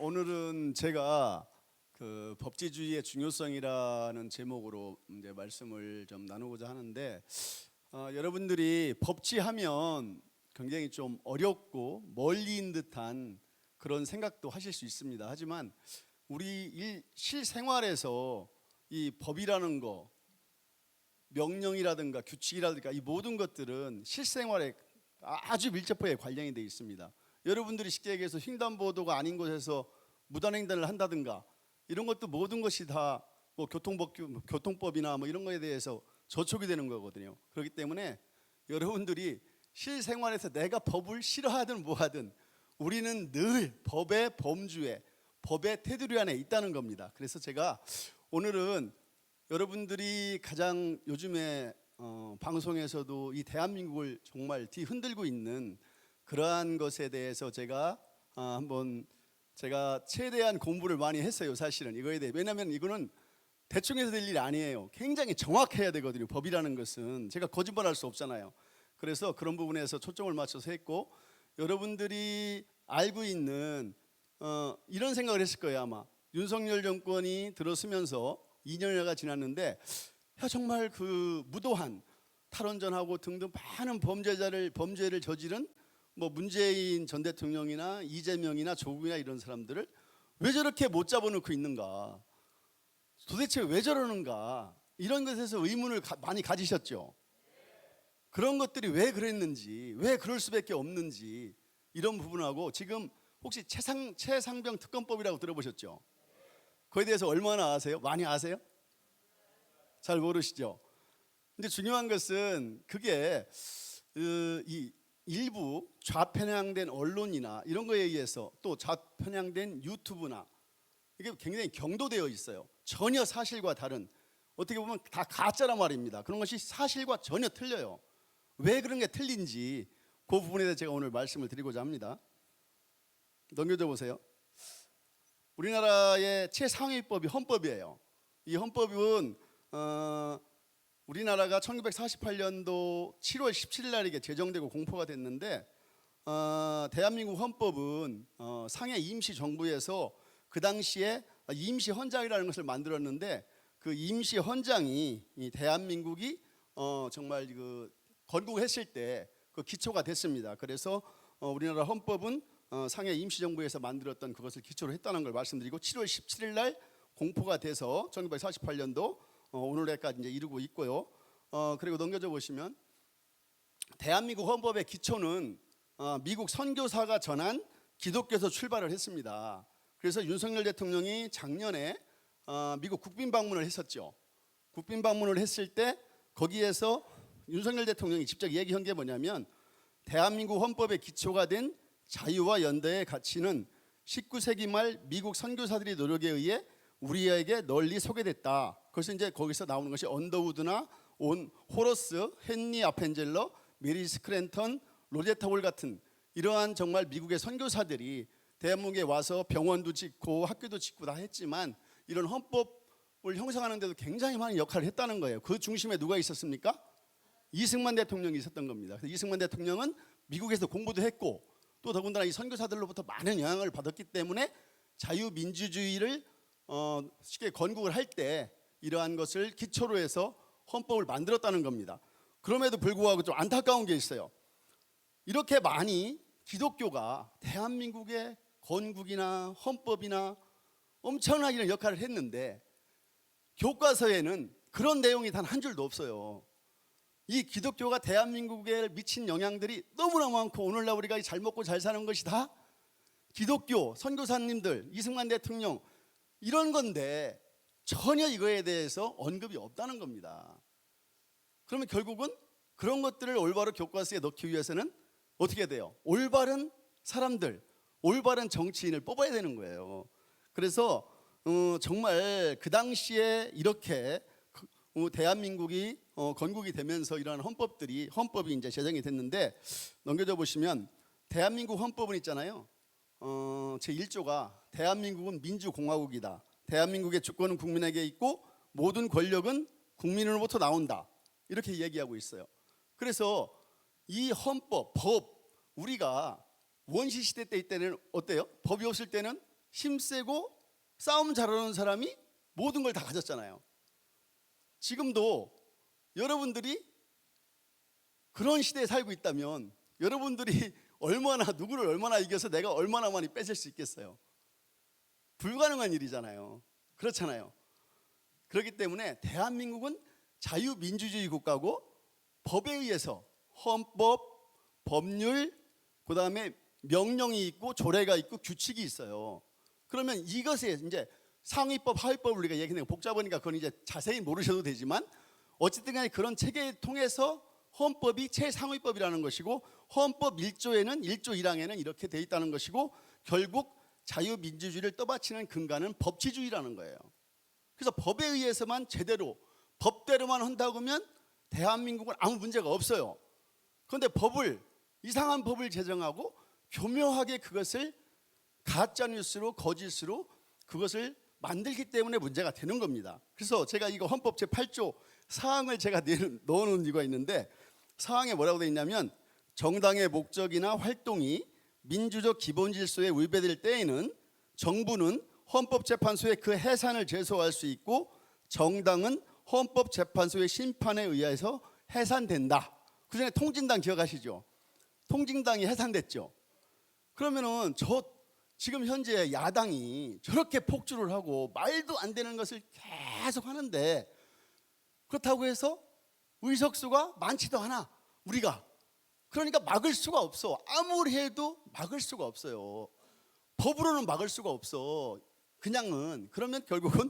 오늘은 제가 그 법치주의의 중요성이라는 제목으로 이제 말씀을 좀 나누고자 하는데, 여러분들이 법치하면 굉장히 좀 어렵고 멀리인 듯한 그런 생각도 하실 수 있습니다. 하지만 우리 실생활에서 이 법이라는 거, 명령이라든가 규칙이라든가 이 모든 것들은 실생활에 아주 밀접하게 관련이 되어 있습니다. 여러분들이 쉽게 얘기해서 횡단보도가 아닌 곳에서 무단횡단을 한다든가 이런 것도 모든 것이 다 뭐 교통법이나 뭐 이런 거에 대해서 저촉이 되는 거거든요. 그렇기 때문에 여러분들이 실생활에서 내가 법을 싫어하든 뭐하든 우리는 늘 법의 범주에, 법의 테두리 안에 있다는 겁니다. 그래서 제가 오늘은 여러분들이 가장 요즘에 방송에서도 이 대한민국을 정말 뒤흔들고 있는 그러한 것에 대해서 제가 제가 최대한 공부를 많이 했어요. 사실은 이거에 대해. 왜냐하면 이거는 대충 해서 될 일이 아니에요. 굉장히 정확해야 되거든요. 법이라는 것은 제가 거짓말할 수 없잖아요. 그래서 그런 부분에서 초점을 맞춰서 했고, 여러분들이 알고 있는 이런 생각을 했을 거예요. 아마 윤석열 정권이 들어서면서 2년여가 지났는데, 정말 그 무도한 탈원전하고 등등 많은 범죄를 저지른 뭐 문재인 전 대통령이나 이재명이나 조국이나 이런 사람들을 왜 저렇게 못 잡아놓고 있는가, 도대체 왜 저러는가, 이런 것에서 의문을 많이 가지셨죠. 그런 것들이 왜 그랬는지, 왜 그럴 수밖에 없는지, 이런 부분하고, 지금 혹시 최상병 특검법이라고 들어보셨죠? 그거에 대해서 얼마나 아세요? 많이 아세요? 잘 모르시죠? 근데 중요한 것은 그게 이 일부 좌편향된 언론이나 이런 거에 의해서, 또 좌편향된 유튜브나, 이게 굉장히 경도되어 있어요. 전혀 사실과 다른, 어떻게 보면 다 가짜란 말입니다. 그런 것이 사실과 전혀 틀려요. 왜 그런 게 틀린지 그 부분에 대해서 제가 오늘 말씀을 드리고자 합니다. 넘겨줘 보세요. 우리나라의 최상위법이 헌법이에요. 이 헌법은 우리나라가 1948년도 7월 17일 날 이게 제정되고 공포가 됐는데, 대한민국 헌법은 상해 임시정부에서 그 당시에 임시헌장이라는 것을 만들었는데, 그 임시헌장이 이 대한민국이 정말 그 건국했을 때 그 기초가 됐습니다. 그래서 우리나라 헌법은 상해 임시정부에서 만들었던 그것을 기초로 했다는 걸 말씀드리고, 7월 17일 날 공포가 돼서 1948년도 오늘까지 이제 이르고 있고요. 그리고 넘겨져 보시면, 대한민국 헌법의 기초는 미국 선교사가 전한 기독교에서 출발을 했습니다. 그래서 윤석열 대통령이 작년에 미국 국빈 방문을 했었죠. 국빈 방문을 했을 때 거기에서 윤석열 대통령이 직접 얘기한 게 뭐냐면, 대한민국 헌법의 기초가 된 자유와 연대의 가치는 19세기 말 미국 선교사들의 노력에 의해 우리에게 널리 소개됐다. 그래서 이제 거기서 나오는 것이 언더우드나 호러스, 헨리 아펜젤러, 메리 스크랜턴, 로제타 홀 같은 이러한 정말 미국의 선교사들이 대한민국에 와서 병원도 짓고 학교도 짓고 다 했지만, 이런 헌법을 형성하는 데도 굉장히 많은 역할을 했다는 거예요. 그 중심에 누가 있었습니까? 이승만 대통령이 있었던 겁니다. 그래서 이승만 대통령은 미국에서 공부도 했고, 또 더군다나 이 선교사들로부터 많은 영향을 받았기 때문에 자유민주주의를 쉽게 건국을 할 때 이러한 것을 기초로 해서 헌법을 만들었다는 겁니다. 그럼에도 불구하고 좀 안타까운 게 있어요. 이렇게 많이 기독교가 대한민국의 건국이나 헌법이나 엄청나게 이런 역할을 했는데, 교과서에는 그런 내용이 단 한 줄도 없어요. 이 기독교가 대한민국에 미친 영향들이 너무나 많고, 오늘날 우리가 잘 먹고 잘 사는 것이 다 기독교 선교사님들, 이승만 대통령 이런 건데, 전혀 이거에 대해서 언급이 없다는 겁니다. 그러면 결국은 그런 것들을 올바로 교과서에 넣기 위해서는 어떻게 돼요? 올바른 사람들, 올바른 정치인을 뽑아야 되는 거예요. 그래서 정말 그 당시에 이렇게 대한민국이 건국이 되면서 이러한 헌법이 이제 제정이 됐는데, 넘겨져 보시면 대한민국 헌법은 있잖아요. 제1조가 대한민국은 민주공화국이다. 대한민국의 주권은 국민에게 있고 모든 권력은 국민으로부터 나온다. 이렇게 얘기하고 있어요. 그래서 이 헌법, 법, 우리가 원시시대 때는 어때요? 법이 없을 때는 힘세고 싸움 잘하는 사람이 모든 걸 다 가졌잖아요. 지금도 여러분들이 그런 시대에 살고 있다면 여러분들이 누구를 얼마나 이겨서 내가 얼마나 많이 뺏을 수 있겠어요? 불가능한 일이잖아요. 그렇잖아요. 그렇기 때문에 대한민국은 자유민주주의 국가고 법에 의해서 헌법, 법률, 그 다음에 명령이 있고 조례가 있고 규칙이 있어요. 그러면 이것에 이제 상위법, 하위법을 우리가 얘기하는 거 복잡하니까 그건 이제 자세히 모르셔도 되지만 어쨌든 간에 그런 체계를 통해서 헌법이 최상위법이라는 것이고 헌법 1조에는 1조 1항에는 이렇게 돼 있다는 것이고 결국 자유민주주의를 떠받치는 근간은 법치주의라는 거예요. 그래서 법에 의해서만 제대로 법대로만 한다고 하면 대한민국은 아무 문제가 없어요. 그런데 이상한 법을 제정하고 교묘하게 그것을 가짜뉴스로 거짓으로 그것을 만들기 때문에 문제가 되는 겁니다. 그래서 제가 이거 헌법 제8조 사항을 제가 넣어놓은 이유가 있는데 사항에 뭐라고 되어 있냐면 정당의 목적이나 활동이 민주적 기본 질서에 위배될 때에는 정부는 헌법재판소에 그 해산을 제소할 수 있고 정당은 헌법재판소의 심판에 의해서 해산된다. 그전에 통진당 기억하시죠? 통진당이 해산됐죠. 그러면은 지금 현재 야당이 저렇게 폭주를 하고 말도 안 되는 것을 계속 하는데 그렇다고 해서 의석수가 많지도 않아 우리가. 그러니까 막을 수가 없어. 아무리 해도 막을 수가 없어요. 법으로는 막을 수가 없어. 그러면 결국은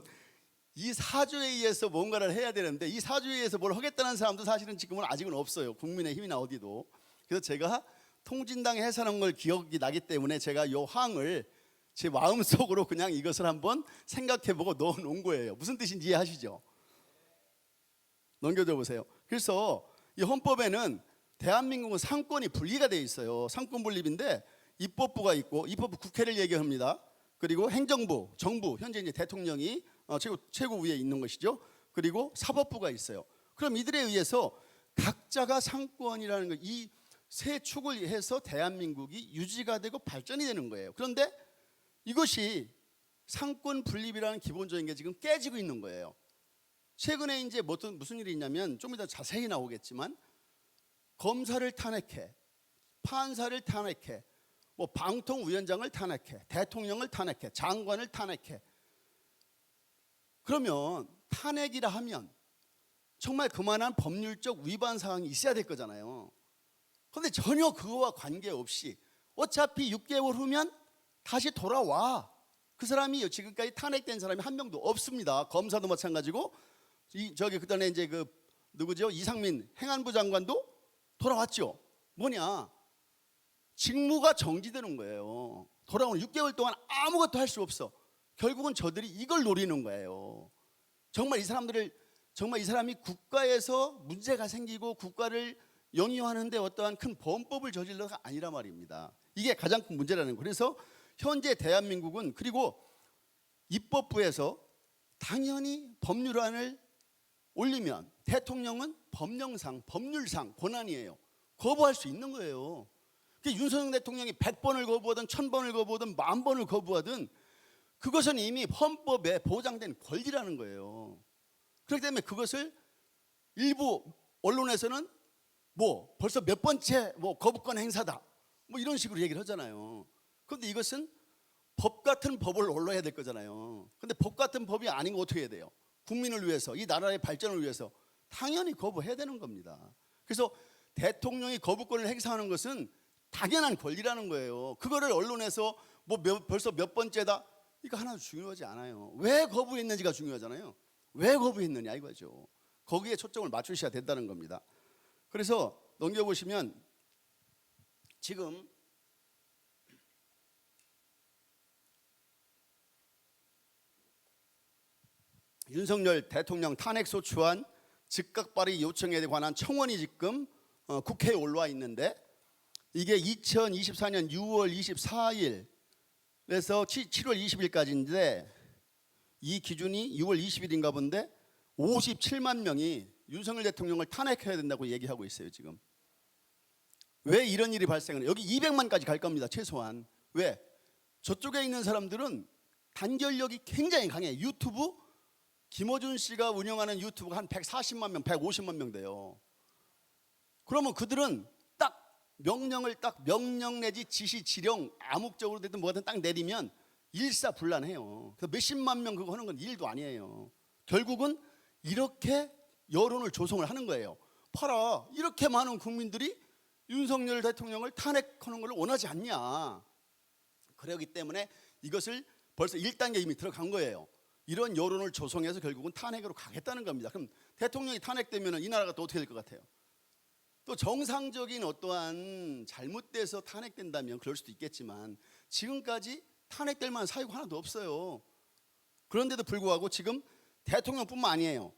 이 사조에 의해서 뭔가를 해야 되는데 이 사조에 의해서 뭘 하겠다는 사람도 사실은 지금은 아직은 없어요. 국민의힘이나 어디도. 그래서 제가 통진당에 해산한 걸 기억이 나기 때문에 제가 이 항을 제 마음속으로 그냥 이것을 한번 생각해보고 넣어놓은 거예요. 무슨 뜻인지 이해하시죠? 넘겨줘 보세요. 그래서 이 헌법에는 대한민국은 상권이 분리가 되어 있어요. 상권 분립인데 입법부가 있고 입법부 국회를 얘기합니다. 그리고 행정부, 정부, 현재 이제 대통령이 최고 위에 있는 것이죠. 그리고 사법부가 있어요. 그럼 이들에 의해서 각자가 상권이라는 거, 이 세 축을 해서 대한민국이 유지가 되고 발전이 되는 거예요. 그런데 이것이 상권 분립이라는 기본적인 게 지금 깨지고 있는 거예요. 최근에 이제 무슨 일이 있냐면 좀 이따 자세히 나오겠지만 검사를 탄핵해, 판사를 탄핵해, 방통위원장을 탄핵해, 대통령을 탄핵해, 장관을 탄핵해. 그러면 탄핵이라 하면 정말 그만한 법률적 위반 사항이 있어야 될 거잖아요. 그런데 전혀 그거와 관계없이 어차피 6개월 후면 다시 돌아와. 그 사람이 지금까지 탄핵된 사람이 한 명도 없습니다. 검사도 마찬가지고 그다음에 이제 누구죠? 이상민 행안부 장관도 돌아왔죠. 뭐냐? 직무가 정지되는 거예요. 돌아오는 6개월 동안 아무것도 할 수 없어. 결국은 저들이 이걸 노리는 거예요. 정말 이 사람이 국가에서 문제가 생기고 국가를 영위하는데 어떠한 큰 범법을 저질러가 아니라 말입니다. 이게 가장 큰 문제라는 거예요. 그래서 현재 대한민국은 그리고 입법부에서 당연히 법률안을 올리면 대통령은 법령상, 법률상 권한이에요. 거부할 수 있는 거예요. 윤석열 대통령이 100번을 거부하든 1000번을 거부하든 10,000번을 거부하든 그것은 이미 헌법에 보장된 권리라는 거예요. 그렇기 때문에 그것을 일부 언론에서는 벌써 몇 번째 거부권 행사다 이런 식으로 얘기를 하잖아요. 그런데 이것은 법 같은 법을 올려야 될 거잖아요. 그런데 법 같은 법이 아닌 거 어떻게 해야 돼요? 국민을 위해서, 이 나라의 발전을 위해서 당연히 거부해야 되는 겁니다. 그래서 대통령이 거부권을 행사하는 것은 당연한 권리라는 거예요. 그거를 언론에서 벌써 몇 번째다 이거 하나도 중요하지 않아요. 왜 거부했는지가 중요하잖아요. 왜 거부했느냐 이거죠. 거기에 초점을 맞추셔야 된다는 겁니다. 그래서 넘겨보시면 지금 윤석열 대통령 탄핵소추안 즉각 발의 요청에 관한 청원이 지금 국회에 올라와 있는데 이게 2024년 6월 24일에서 7월 20일까지인데 이 기준이 6월 20일인가 본데 57만 명이 윤석열 대통령을 탄핵해야 된다고 얘기하고 있어요. 지금 왜 이런 일이 발생을 해요? 여기 200만까지 갈 겁니다. 최소한. 왜? 저쪽에 있는 사람들은 단결력이 굉장히 강해. 유튜브 김어준 씨가 운영하는 유튜브가 한 140만 명, 150만 명 돼요. 그러면 그들은 딱 명령 내지 지시, 지령 암묵적으로 되든 뭐든 딱 내리면 일사불란해요. 그래서 몇십만 명 그거 하는 건 일도 아니에요. 결국은 이렇게 여론을 조성을 하는 거예요. 봐라, 이렇게 많은 국민들이 윤석열 대통령을 탄핵하는 걸 원하지 않냐. 그러기 때문에 이것을 벌써 1단계 이미 들어간 거예요. 이런 여론을 조성해서 결국은 탄핵으로 가겠다는 겁니다. 그럼 대통령이 탄핵되면 이 나라가 또 어떻게 될 것 같아요? 또 정상적인 어떠한 잘못돼서 탄핵된다면 그럴 수도 있겠지만 지금까지 탄핵될 만한 사유가 하나도 없어요. 그런데도 불구하고 지금 대통령뿐만 아니에요.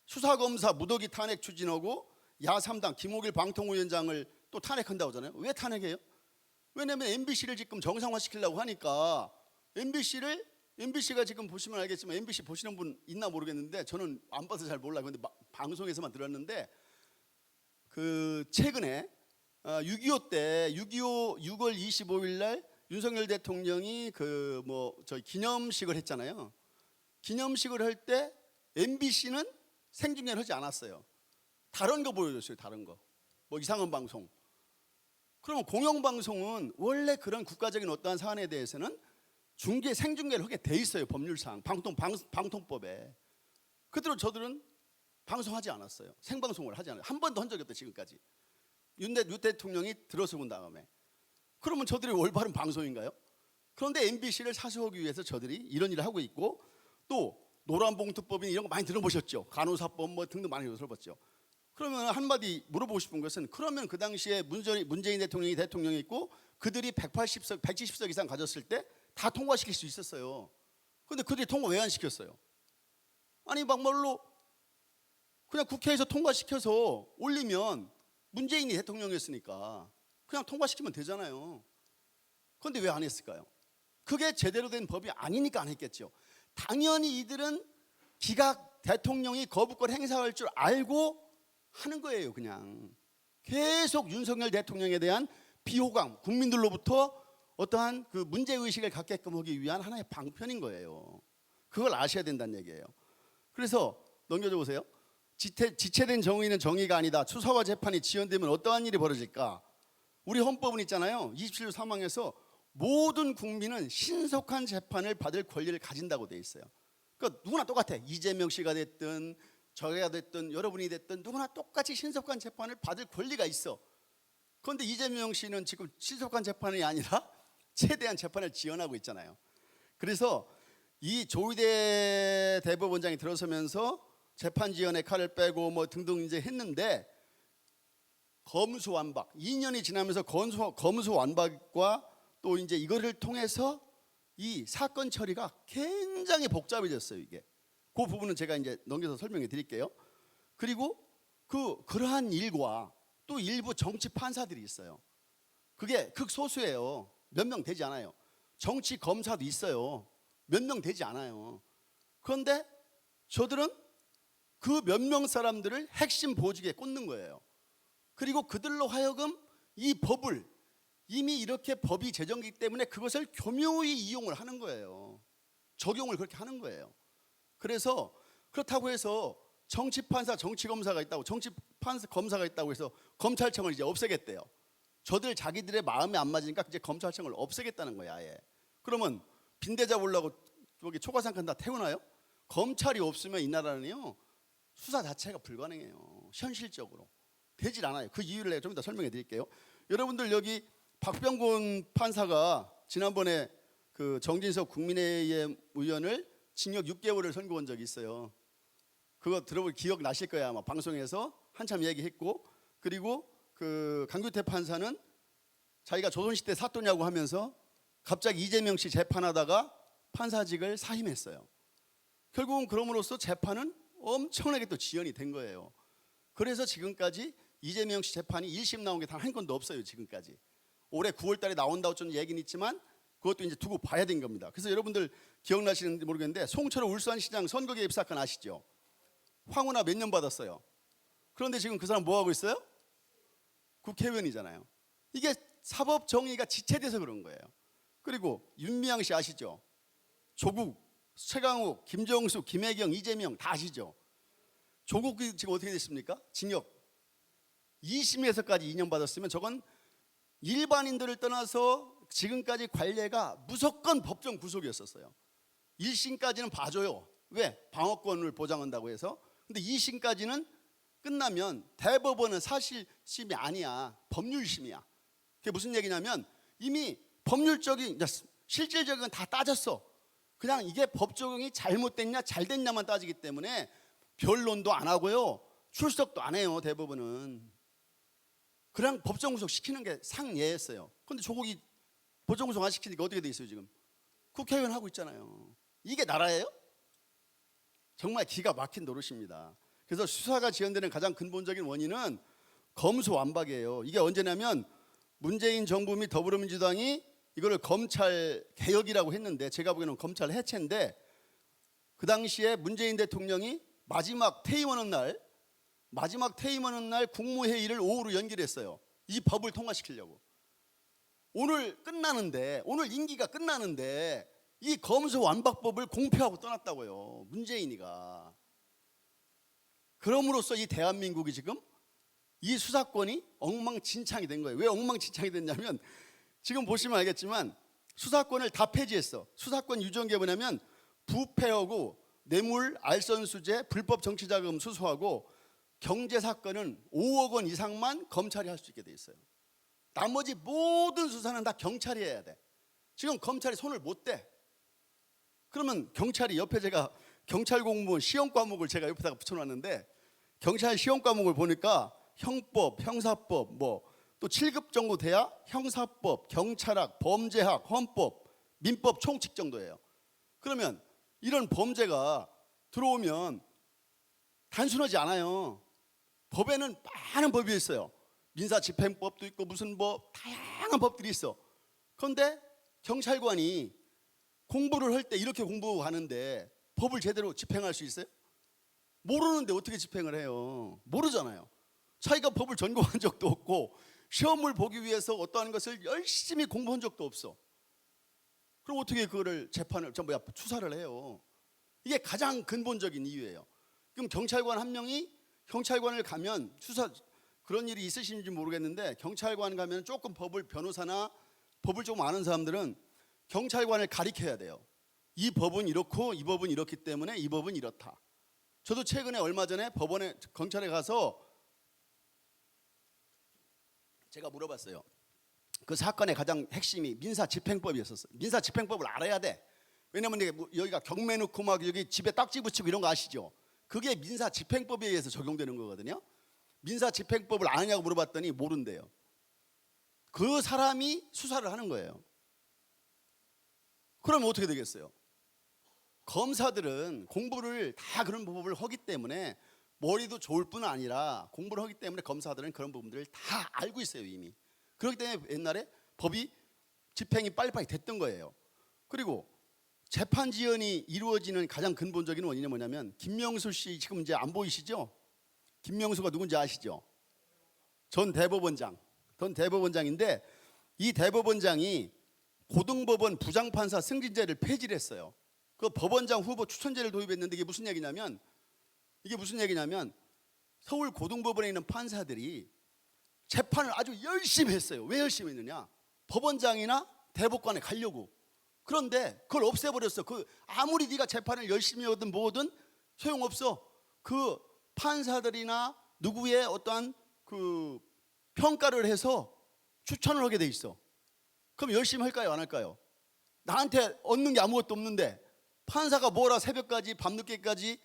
수사검사 무더기 탄핵 추진하고 야3당 김옥일 방통위원장을 또 탄핵한다고 하잖아요. 왜 탄핵해요? 왜냐하면 MBC를 지금 정상화시키려고 하니까 MBC가 지금 보시면 알겠지만 MBC 보시는 분 있나 모르겠는데 저는 안 봐서 잘 몰라요. 근데 방송에서만 들었는데 그 최근에 6.25 때 6월 25일 날 윤석열 대통령이 저희 기념식을 했잖아요. 기념식을 할 때 MBC는 생중계를 하지 않았어요. 다른 거 보여줬어요. 다른 거. 뭐 이상한 방송. 그러면 공영방송은 원래 그런 국가적인 어떠한 사안에 대해서는 생중계를 하게 돼 있어요. 법률상 방통법에. 그대로 저들은 방송하지 않았어요. 생방송을 하지 않아요. 한 번도 한 적이 없다 지금까지. 윤 대통령이 들어서본 다음에. 그러면 저들이 올바른 방송인가요? 그런데 MBC를 사수하기 위해서 저들이 이런 일을 하고 있고 또 노란봉투법이나 이런 거 많이 들어보셨죠? 간호사법 뭐 등등 많이 들어봤죠. 그러면 한마디 물어보고 싶은 것은 그러면 그 당시에 문재인 대통령이 있고 그들이 180석, 170석 이상 가졌을 때 다 통과시킬 수 있었어요. 그런데 그들이 통과 왜 안 시켰어요? 아니 막말로 그냥 국회에서 통과시켜서 올리면 문재인이 대통령이었으니까 그냥 통과시키면 되잖아요. 그런데 왜 안 했을까요? 그게 제대로 된 법이 아니니까 안 했겠죠. 당연히 이들은 대통령이 거부권 행사할 줄 알고 하는 거예요. 그냥 계속 윤석열 대통령에 대한 비호감, 국민들로부터 어떠한 그 문제의식을 갖게끔 하기 위한 하나의 방편인 거예요. 그걸 아셔야 된다는 얘기예요. 그래서 넘겨줘 보세요. 지체된 정의는 정의가 아니다. 수사와 재판이 지연되면 어떠한 일이 벌어질까? 우리 헌법은 있잖아요. 27조 3항에서 모든 국민은 신속한 재판을 받을 권리를 가진다고 돼 있어요. 그러니까 누구나 똑같아. 이재명 씨가 됐든 저가 됐든 여러분이 됐든 누구나 똑같이 신속한 재판을 받을 권리가 있어. 그런데 이재명 씨는 지금 신속한 재판이 아니라 최대한 재판을 지연하고 있잖아요. 그래서 이 조희대 대법원장이 들어서면서 재판 지연의 칼을 빼고 뭐 등등 이제 했는데 검수완박 2년이 지나면서 검수완박과 또 이제 이거를 통해서 이 사건 처리가 굉장히 복잡해졌어요. 이게 그 부분은 제가 이제 넘겨서 설명해 드릴게요. 그리고 그러한 일과 또 일부 정치 판사들이 있어요. 그게 극소수예요. 몇 명 되지 않아요. 정치 검사도 있어요. 몇 명 되지 않아요. 그런데 저들은 그 몇 명 사람들을 핵심 보직에 꽂는 거예요. 그리고 그들로 하여금 이 법을 이미 이렇게 법이 제정되기 때문에 그것을 교묘히 이용을 하는 거예요. 적용을 그렇게 하는 거예요. 그래서 그렇다고 해서 정치판사, 정치검사가 있다고 정치판사, 검사가 있다고 해서 검찰청을 이제 없애겠대요. 저들 자기들의 마음에 안 맞으니까 이제 검찰청을 없애겠다는 거야. 아예. 그러면 빈대 잡으려고 저기 초가상칸 다 태우나요? 검찰이 없으면 이 나라는요 수사 자체가 불가능해요. 현실적으로 되질 않아요. 그 이유를 내가 좀 이따 설명해 드릴게요. 여러분들 여기 박병곤 판사가 지난번에 그 정진석 국민의힘 의원을 징역 6개월을 선고한 적이 있어요. 그거 들어볼 기억 나실 거야. 아마 방송에서 한참 얘기했고, 그리고 그 강규태 판사는 자기가 조선시대 사또냐고 하면서 갑자기 이재명 씨 재판하다가 판사직을 사임했어요. 결국은 그럼으로써 재판은 엄청나게 또 지연이 된 거예요. 그래서 지금까지 이재명 씨 재판이 1심 나온 게 단 한 건도 없어요. 지금까지. 올해 9월 달에 나온다고 좀 얘기는 있지만 그것도 이제 두고 봐야 된 겁니다. 그래서 여러분들 기억나시는지 모르겠는데 송철호 울산시장 선거 개입 사건 아시죠? 황운하 몇 년 받았어요. 그런데 지금 그 사람 뭐 하고 있어요? 국회의원이잖아요. 이게 사법 정의가 지체돼서 그런 거예요. 그리고 윤미향 씨 아시죠? 조국, 최강욱, 김정수, 김혜경, 이재명 다 아시죠? 조국이 지금 어떻게 됐습니까? 징역 2심에서까지 2년 받았으면 저건 일반인들을 떠나서 지금까지 관례가 무조건 법정 구속이었었어요. 1심까지는 봐줘요. 왜? 방어권을 보장한다고 해서. 근데 2심까지는 끝나면 대법원은 사실심이 아니야. 법률심이야. 그게 무슨 얘기냐면 이미 법률적인 실질적인 건 다 따졌어. 그냥 이게 법 적용이 잘못됐냐 잘 됐냐만 따지기 때문에 변론도 안 하고요. 출석도 안 해요. 대법원은. 그냥 법정 구속 시키는 게 상예였어요. 그런데 조국이 법정 구속 안 시키니까 어떻게 돼 있어요 지금? 국회의원 하고 있잖아요. 이게 나라예요? 정말 기가 막힌 노릇입니다. 그래서 수사가 지연되는 가장 근본적인 원인은 검수완박이에요. 이게 언제냐면 문재인 정부 및 더불어민주당이 이거를 검찰 개혁이라고 했는데 제가 보기에는 검찰 해체인데 그 당시에 문재인 대통령이 마지막 퇴임하는 날 국무회의를 오후로 연기했어요. 이 법을 통과시키려고. 오늘 임기가 끝나는데 이 검수완박법을 공표하고 떠났다고요. 문재인이가. 그럼으로써 이 대한민국이 지금 이 수사권이 엉망진창이 된 거예요. 왜 엉망진창이 됐냐면 지금 보시면 알겠지만 수사권을 다 폐지했어. 수사권 유전게 뭐냐면 부패하고 뇌물, 알선수재, 불법 정치자금 수수하고 경제사건은 5억 원 이상만 검찰이 할 수 있게 돼 있어요. 나머지 모든 수사는 다 경찰이 해야 돼. 지금 검찰이 손을 못 대. 그러면 경찰이 옆에 제가 경찰 공무원 시험 과목을 제가 옆에다가 붙여놨는데 경찰 시험 과목을 보니까 형법, 형사법, 또 7급 정도 돼야 형사법, 경찰학, 범죄학, 헌법, 민법 총칙 정도예요. 그러면 이런 범죄가 들어오면 단순하지 않아요. 법에는 많은 법이 있어요. 민사집행법도 있고 무슨 다양한 법들이 있어. 그런데 경찰관이 공부를 할 때 이렇게 공부하는데 법을 제대로 집행할 수 있어요? 모르는데 어떻게 집행을 해요? 모르잖아요. 자기가 법을 전공한 적도 없고 시험을 보기 위해서 어떠한 것을 열심히 공부한 적도 없어. 그럼 어떻게 그거를 수사를 해요? 이게 가장 근본적인 이유예요. 그럼 경찰관 한 명이 경찰관을 가면 그런 일이 있으신지 모르겠는데 경찰관 가면 조금 변호사나 법을 조금 아는 사람들은 경찰관을 가리켜야 돼요. 이 법은 이렇고 이 법은 이렇기 때문에 이 법은 이렇다. 저도 최근에 얼마 전에 경찰에 가서 제가 물어봤어요. 그 사건의 가장 핵심이 민사집행법이었었어요. 민사집행법을 알아야 돼. 왜냐면 여기가 경매 넣고 여기 집에 딱지 붙이고 이런 거 아시죠? 그게 민사집행법에 의해서 적용되는 거거든요. 민사집행법을 아느냐고 물어봤더니 모른대요. 그 사람이 수사를 하는 거예요. 그러면 어떻게 되겠어요? 검사들은 공부를 다 그런 법을 하기 때문에 머리도 좋을 뿐 아니라 공부를 하기 때문에 검사들은 그런 부분들을 다 알고 있어요 이미. 그렇기 때문에 옛날에 법이 집행이 빨리빨리 됐던 거예요. 그리고 재판 지연이 이루어지는 가장 근본적인 원인이 뭐냐면 김명수 씨 지금 이제 안 보이시죠? 김명수가 누군지 아시죠? 전 대법원장인데 이 대법원장이 고등법원 부장판사 승진제를 폐지를 했어요. 그 법원장 후보 추천제를 도입했는데 이게 무슨 얘기냐면 서울 고등법원에 있는 판사들이 재판을 아주 열심히 했어요. 왜 열심히 했느냐? 법원장이나 대법관에 가려고. 그런데 그걸 없애버렸어. 아무리 네가 재판을 열심히 하든 뭐든 소용없어. 그 판사들이나 누구의 어떠한 그 평가를 해서 추천을 하게 돼 있어. 그럼 열심히 할까요? 안 할까요? 나한테 얻는 게 아무것도 없는데 판사가 뭐라 새벽까지 밤늦게까지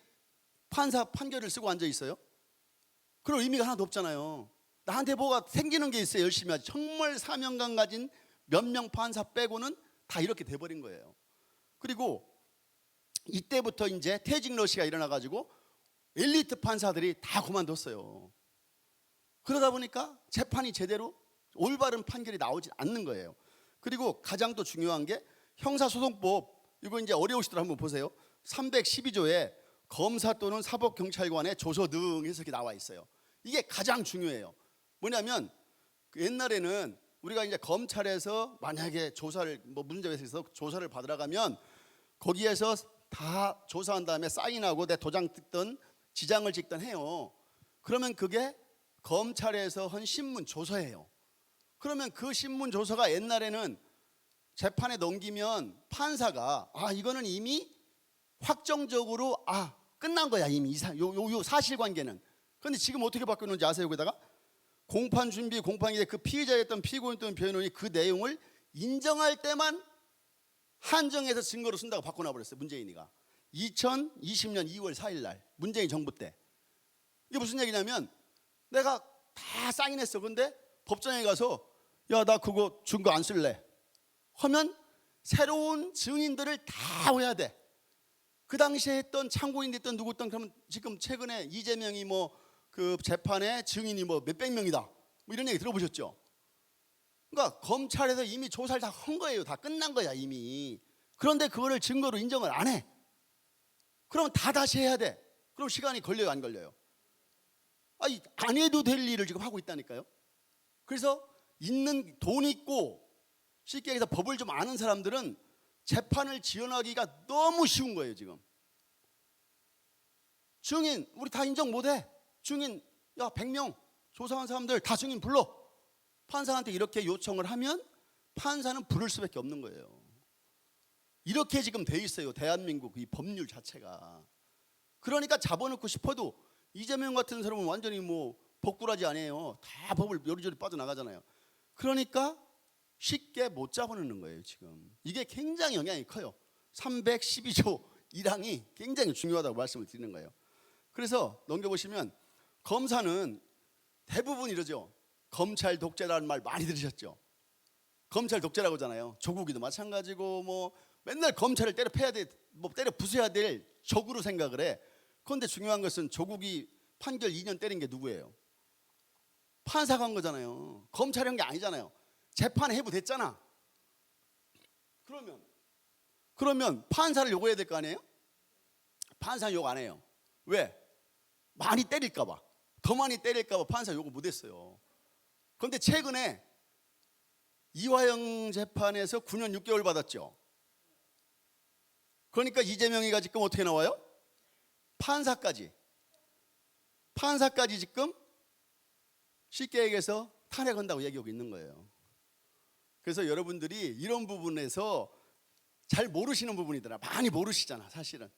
판사 판결을 쓰고 앉아 있어요? 그럴 의미가 하나도 없잖아요. 나한테 뭐가 생기는 게 있어요. 열심히 하지. 정말 사명감 가진 몇 명 판사 빼고는 다 이렇게 돼버린 거예요. 그리고 이때부터 이제 퇴직 러시가 일어나가지고 엘리트 판사들이 다 그만뒀어요. 그러다 보니까 재판이 제대로 올바른 판결이 나오지 않는 거예요. 그리고 가장 또 중요한 게 형사소송법, 이거 이제 어려우시더라 한번 보세요. 312조에 검사 또는 사법경찰관의 조서 등 해서 이렇게 나와 있어요. 이게 가장 중요해요. 뭐냐면 옛날에는 우리가 이제 검찰에서 만약에 조사를 문제가 있어서 조사를 받으러 가면 거기에서 다 조사한 다음에 사인하고 내 도장 뜯든 지장을 찍든 해요. 그러면 그게 검찰에서 한 신문 조서예요. 그러면 그 신문 조서가 옛날에는 재판에 넘기면 판사가 이거는 이미 확정적으로 끝난 거야 이미 요 사실관계는. 그런데 지금 어떻게 바뀌었는지 아세요? 여기다가 공판 준비, 공판기에 그 피의자였던 피고인이었던 변호인이 그 내용을 인정할 때만 한정해서 증거로 쓴다고 바꿔놔버렸어요. 문재인이가 2020년 2월 4일 날 문재인 정부 때. 이게 무슨 얘기냐면 내가 다 사인했어. 근데 법정에 가서 야 나 그거 증거 안 쓸래 하면 새로운 증인들을 다 해야 돼. 그 당시에 했던 참고인이 됐던 누구든 그러면 지금 최근에 이재명이 그 재판에 증인이 몇백 명이다 이런 얘기 들어보셨죠? 그러니까 검찰에서 이미 조사를 다 한 거예요. 다 끝난 거야 이미. 그런데 그거를 증거로 인정을 안 해. 그러면 다 다시 해야 돼. 그럼 시간이 걸려요 안 걸려요? 안 해도 될 일을 지금 하고 있다니까요. 그래서 있는 돈 있고 쉽게 얘기해서 법을 좀 아는 사람들은 재판을 지연하기가 너무 쉬운 거예요 지금. 증인 우리 다 인정 못해. 증인 100명 조사한 사람들 다 증인 불러. 판사한테 이렇게 요청을 하면 판사는 부를 수밖에 없는 거예요. 이렇게 지금 돼 있어요 대한민국 이 법률 자체가. 그러니까 잡아놓고 싶어도 이재명 같은 사람은 완전히 법꾸라지 아니에요. 다 법을 요리조리 빠져나가잖아요. 그러니까 쉽게 못 잡아놓는 거예요 지금. 이게 굉장히 영향이 커요. 312조 1항이 굉장히 중요하다고 말씀을 드리는 거예요. 그래서 넘겨보시면 검사는 대부분 이러죠. 검찰 독재라는 말 많이 들으셨죠? 검찰 독재라고 하잖아요. 조국이도 마찬가지고 맨날 검찰을 때려 패야 돼, 때려 부숴야 될 적으로 생각을 해. 그런데 중요한 것은 조국이 판결 2년 때린 게 누구예요? 판사가 한 거잖아요. 검찰이 한 게 아니잖아요. 재판에 해부됐잖아. 그러면 판사를 요구해야 될 거 아니에요? 판사 요구 안 해요. 왜? 많이 때릴까 봐. 더 많이 때릴까 봐 판사 요구 못 했어요. 그런데 최근에 이화영 재판에서 9년 6개월 받았죠. 그러니까 이재명이가 지금 어떻게 나와요? 판사까지 지금 쉽게 얘기해서 탄핵한다고 얘기하고 있는 거예요. 그래서 여러분들이 이런 부분에서 잘 모르시는 부분이더라. 많이 모르시잖아 사실은.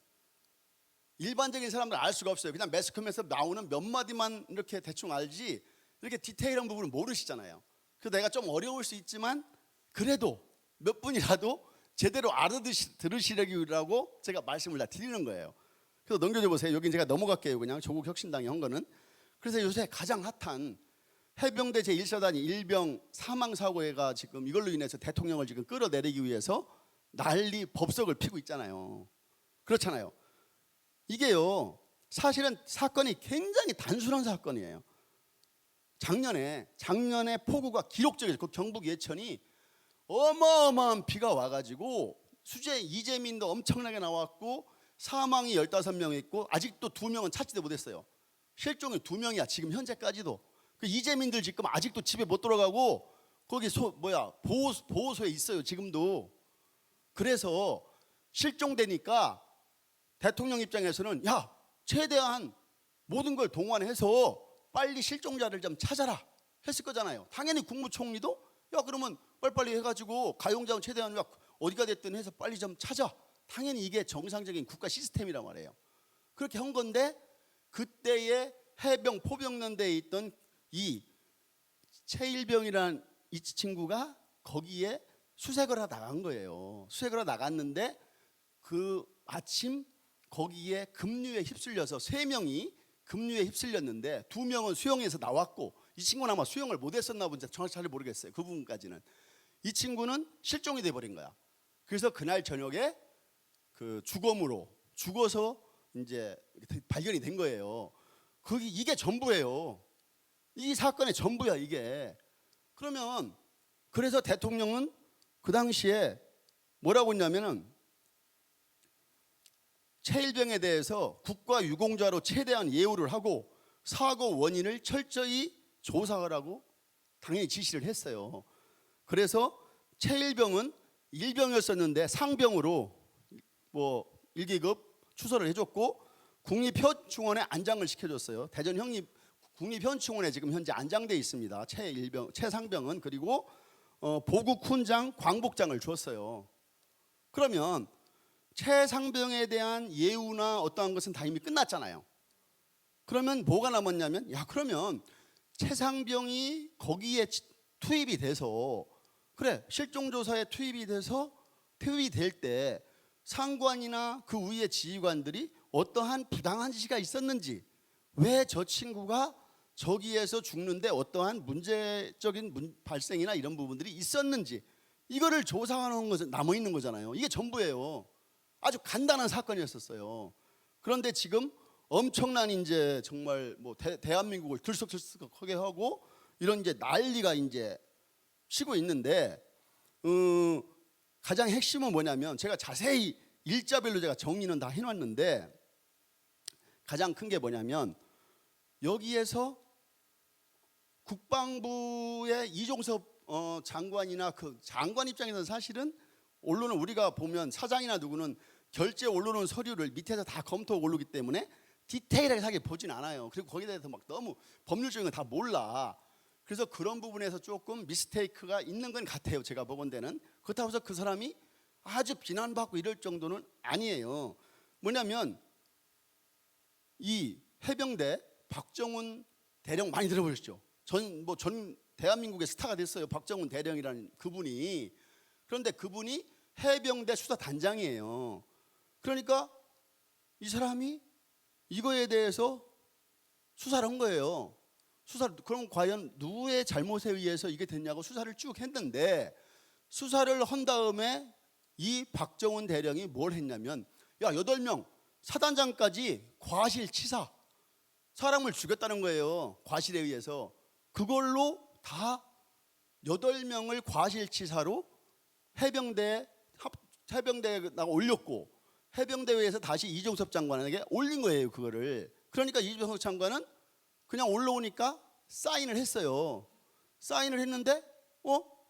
일반적인 사람들 알 수가 없어요. 그냥 매스컴에서 나오는 몇 마디만 이렇게 대충 알지 이렇게 디테일한 부분은 모르시잖아요. 그래서 내가 좀 어려울 수 있지만 그래도 몇 분이라도 제대로 알아들으시라고 제가 말씀을 다 드리는 거예요. 그래서 넘겨줘 보세요. 여긴 제가 넘어갈게요. 그냥 조국 혁신당이 한 거는. 그래서 요새 가장 핫한 해병대 제1사단이 일병 사망 사고가 지금 이걸로 인해서 대통령을 지금 끌어내리기 위해서 난리 법석을 피고 있잖아요. 그렇잖아요. 이게요 사실은 사건이 굉장히 단순한 사건이에요. 작년에 폭우가 기록적이었어요. 그 경북 예천이 어마어마한 비가 와가지고 수재 이재민도 엄청나게 나왔고 사망이 15명 있고 아직도 2명은 찾지도 못했어요. 실종이 2명이야 지금 현재까지도. 그 이재민들 지금 아직도 집에 못 들어가고 거기 보호소에 있어요 지금도. 그래서 실종되니까 대통령 입장에서는 최대한 모든 걸 동원해서 빨리 실종자를 좀 찾아라 했을 거잖아요. 당연히 국무총리도 그러면 빨리빨리 해가지고 가용자원 최대한 어디가 됐든 해서 빨리 좀 찾아. 당연히 이게 정상적인 국가 시스템이란 말이에요. 그렇게 한 건데 그때의 해병 포병연대에 있던 이 최일병이라는 이 친구가 거기에 수색을 하다 나간 거예요. 수색을 하다 나갔는데 그 아침 거기에 급류에 휩쓸려서 3명이 급류에 휩쓸렸는데 2명은 수영해서 나왔고 이 친구는 아마 수영을 못했었나 본지 정확히 잘 모르겠어요. 그 부분까지는. 이 친구는 실종이 돼버린 거야. 그래서 그날 저녁에 그 주검으로 죽어서 이제 발견이 된 거예요. 이게 전부예요. 이 사건의 전부야 이게. 그러면 그래서 대통령은 그 당시에 뭐라고 했냐면은 최일병에 대해서 국가유공자로 최대한 예우를 하고 사고 원인을 철저히 조사하라고 당연히 지시를 했어요. 그래서 최일병은 일병이었었는데 상병으로 뭐 1기급 추서를 해줬고 국립현충원에 안장을 시켜줬어요. 대전 국립현충원에 지금 현재 안장돼 있습니다. 최상병은. 그리고 보국 훈장, 광복장을 주었어요. 그러면 최상병에 대한 예우나 어떠한 것은 다 이미 끝났잖아요. 그러면 뭐가 남았냐면, 그러면 최상병이 거기에 투입이 돼서, 그래, 실종조사에 투입이 될 때 상관이나 그 위의 지휘관들이 어떠한 부당한 지시가 있었는지, 왜 저 친구가 저기에서 죽는데 어떠한 문제적인 발생이나 이런 부분들이 있었는지, 이거를 조사하는 것은 남아 있는 거잖아요. 이게 전부예요. 아주 간단한 사건이었었어요. 그런데 지금 엄청난 이제 정말 뭐 대한민국을 들썩들썩하게 하고 이런 이제 난리가 이제 치고 있는데, 가장 핵심은 뭐냐면, 제가 자세히 일자별로 제가 정리는 다 해놨는데, 가장 큰 게 뭐냐면, 여기에서 국방부의 이종섭 장관이나 그 장관 입장에서는 사실은 언론은 우리가 보면 사장이나 누구는 결제 올라오는 서류를 밑에서 다 검토하고 오르기 때문에 디테일하게 보진 않아요. 그리고 거기에 대해서 막 너무 법률적인 건 다 몰라. 그래서 그런 부분에서 조금 미스테이크가 있는 건 같아요. 제가 보건대는. 그렇다고 해서 그 사람이 아주 비난받고 이럴 정도는 아니에요. 뭐냐면 이 해병대 박정훈 대령 많이 들어보셨죠? 전 대한민국의 스타가 됐어요. 박정훈 대령이라는 그분이. 그런데 그분이 해병대 수사단장이에요. 그러니까 이 사람이 이거에 대해서 수사를 한 거예요. 그럼 과연 누구의 잘못에 의해서 이게 됐냐고 수사를 쭉 했는데, 수사를 한 다음에 이 박정훈 대령이 뭘 했냐면, 8명 사단장까지 과실치사, 사람을 죽였다는 거예요. 과실에 의해서. 그걸로 다 8명을 과실치사로 해병대에 올렸고, 해병대회에서 다시 이종섭 장관에게 올린 거예요. 그거를. 그러니까 이종섭 장관은 그냥 올라오니까 사인을 했어요. 사인을 했는데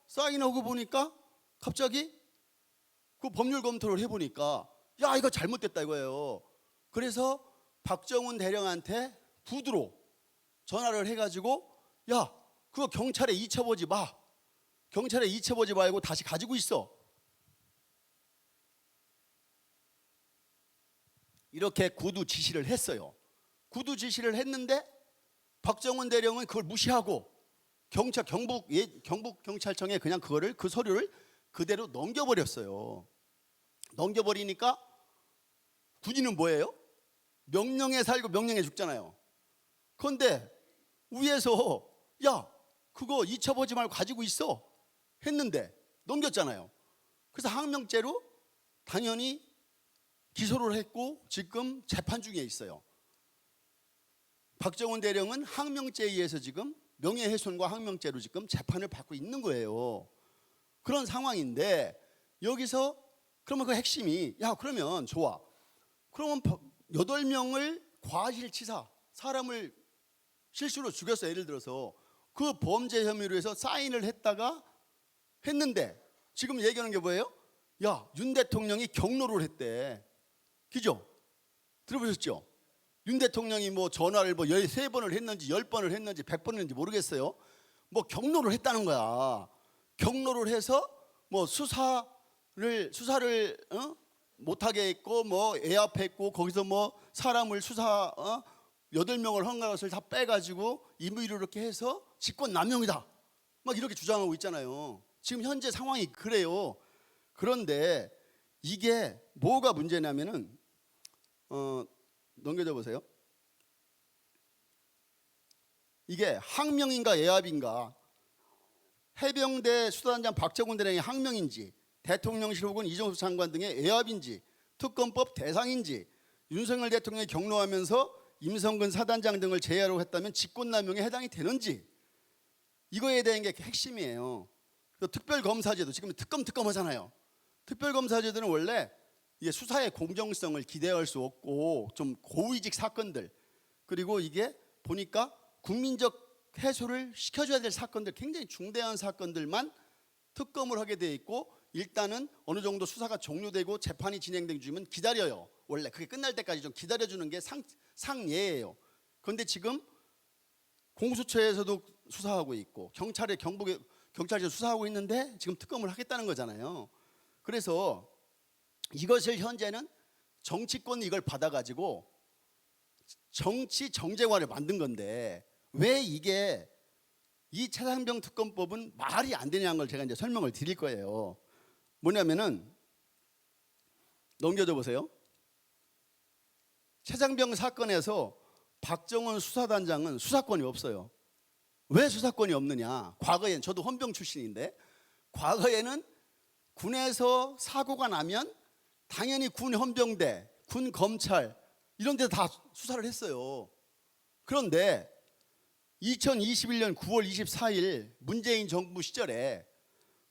사인하고 보니까 갑자기 그 법률 검토를 해보니까 이거 잘못됐다 이거예요. 그래서 박정훈 대령한테 부두로 전화를 해가지고 그거 경찰에 잊혀보지 마. 경찰에 잊혀보지 말고 다시 가지고 있어. 이렇게 구두 지시를 했어요. 구두 지시를 했는데 박정훈 대령은 그걸 무시하고 경북 경찰청에 그냥 그 서류를 그대로 넘겨버렸어요. 넘겨버리니까 군인은 뭐예요? 명령에 살고 명령에 죽잖아요. 그런데 위에서 그거 잊혀보지 말고 가지고 있어 했는데 넘겼잖아요. 그래서 항명죄로 당연히 기소를 했고 지금 재판 중에 있어요. 박정훈 대령은 항명죄에 의해서 지금 명예훼손과 항명죄로 지금 재판을 받고 있는 거예요. 그런 상황인데, 여기서 그러면 그 핵심이 그러면 좋아. 그러면 8명을 과실치사, 사람을 실수로 죽였어. 예를 들어서 그 범죄 혐의로 해서 사인을 했는데 지금 얘기하는 게 뭐예요? 윤 대통령이 경로를 했대. 그죠? 들어보셨죠? 윤 대통령이 뭐 전화를 13번을 했는지 10번을 했는지 100번을 했는지 모르겠어요. 뭐 경로를 했다는 거야. 경로를 해서 뭐 수사를 못하게 했고 뭐 애압했고 거기서 뭐 사람을 8명을 한 것을 다 빼가지고 임의로 이렇게 해서 직권남용이다. 막 이렇게 주장하고 있잖아요. 지금 현재 상황이 그래요. 그런데 이게 뭐가 문제냐면은 넘겨줘 보세요. 이게 항명인가 애압인가, 해병대 수사단장 박정훈 대령의 항명인지, 대통령실 혹은 이종섭 장관 등의 애압인지, 특검법 대상인지, 윤석열 대통령이 경로하면서 임성근 사단장 등을 제외하려고 했다면 직권남용에 해당이 되는지, 이거에 대한 게 핵심이에요. 특별검사제도, 지금 특검 하잖아요. 특별검사제도는 원래 이게 수사의 공정성을 기대할 수 없고 좀 고위직 사건들, 그리고 이게 보니까 국민적 해소를 시켜줘야 될 사건들, 굉장히 중대한 사건들만 특검을 하게 돼 있고 일단은 어느 정도 수사가 종료되고 재판이 진행된 주면 기다려요. 원래 그게 끝날 때까지 좀 기다려주는 게 상예예요. 그런데 지금 공수처에서도 수사하고 있고 경찰에서 수사하고 있는데 지금 특검을 하겠다는 거잖아요. 그래서 이것을 현재는 정치권이 이걸 받아가지고 정치 정쟁화를 만든 건데 왜 이게 이 최상병 특검법은 말이 안 되냐는 걸 제가 이제 설명을 드릴 거예요. 뭐냐면은 넘겨줘 보세요. 최상병 사건에서 박정원 수사단장은 수사권이 없어요. 왜 수사권이 없느냐? 과거엔 저도 헌병 출신인데 과거에는 군에서 사고가 나면 당연히 군 헌병대, 군 검찰 이런 데 다 수사를 했어요. 그런데 2021년 9월 24일 문재인 정부 시절에